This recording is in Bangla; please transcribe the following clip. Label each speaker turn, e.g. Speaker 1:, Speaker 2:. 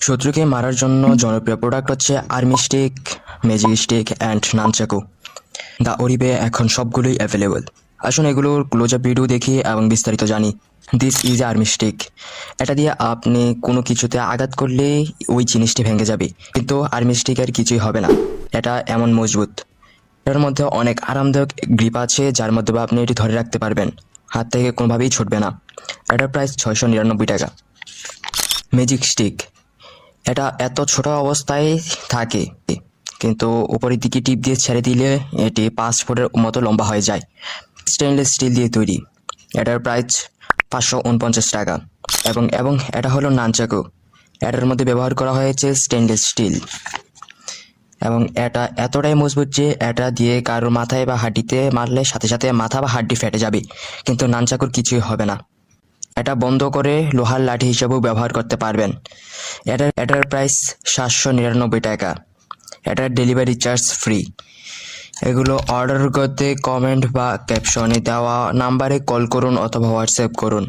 Speaker 1: শত্রুকে মারার জন্য জনপ্রিয় প্রোডাক্ট হচ্ছে army stick, magic stick and nunchaku. The ওরিবে এখন সবগুলোই অ্যাভেলেবল। আসুন এগুলোর ক্লোজ আপ ভিডিও দেখি এবং বিস্তারিত জানি। This is army stick. এটা দিয়ে আপনি কোনো কিছুতে আঘাত করলে ওই জিনিসটি ভেঙে যাবে, কিন্তু আর্মি স্টিকের কিছুই হবে না। এটা এমন মজবুত। এটার মধ্যে অনেক আরামদায়ক গ্রিপ আছে, যার মধ্যে আপনি এটি ধরে রাখতে পারবেন, হাত থেকে কোনোভাবেই ছুটবে না। এটার প্রাইস 699 টাকা। ম্যাজিক স্টিক, এটা এত ছোট অবস্থায় থাকে, কিন্তু উপরের দিকে টিপ দিয়ে ছেড়ে দিলে এটি 5 ফুটের মতো লম্বা হয়ে যায়। স্টেনলেস স্টিল দিয়ে তৈরি। এটার প্রাইস 549 টাকা। এবং এটা হলো নানচাকু। এটার মধ্যে ব্যবহার করা হয়েছে স্টেনলেস স্টিল, এবং এটা এতটাই মজবুত যে এটা দিয়ে কারোর মাথায় বা হাড্ডিতে মারলে সাথে সাথে মাথা বা হাড্ডি ফেটে যাবে, কিন্তু নানচাকুর কিছুই হবে না। এটা বন্ধ করে লোহার লাঠি হিসেবেও ব্যবহার করতে পারবেন। এটার প্রাইস 799 টাকা। এটার ডেলিভারি চার্জ ফ্রি। এগুলো অর্ডার করতে কমেন্ট বা ক্যাপশনে দেওয়া নাম্বারে কল করুন অথবা হোয়াটসঅ্যাপ করুন।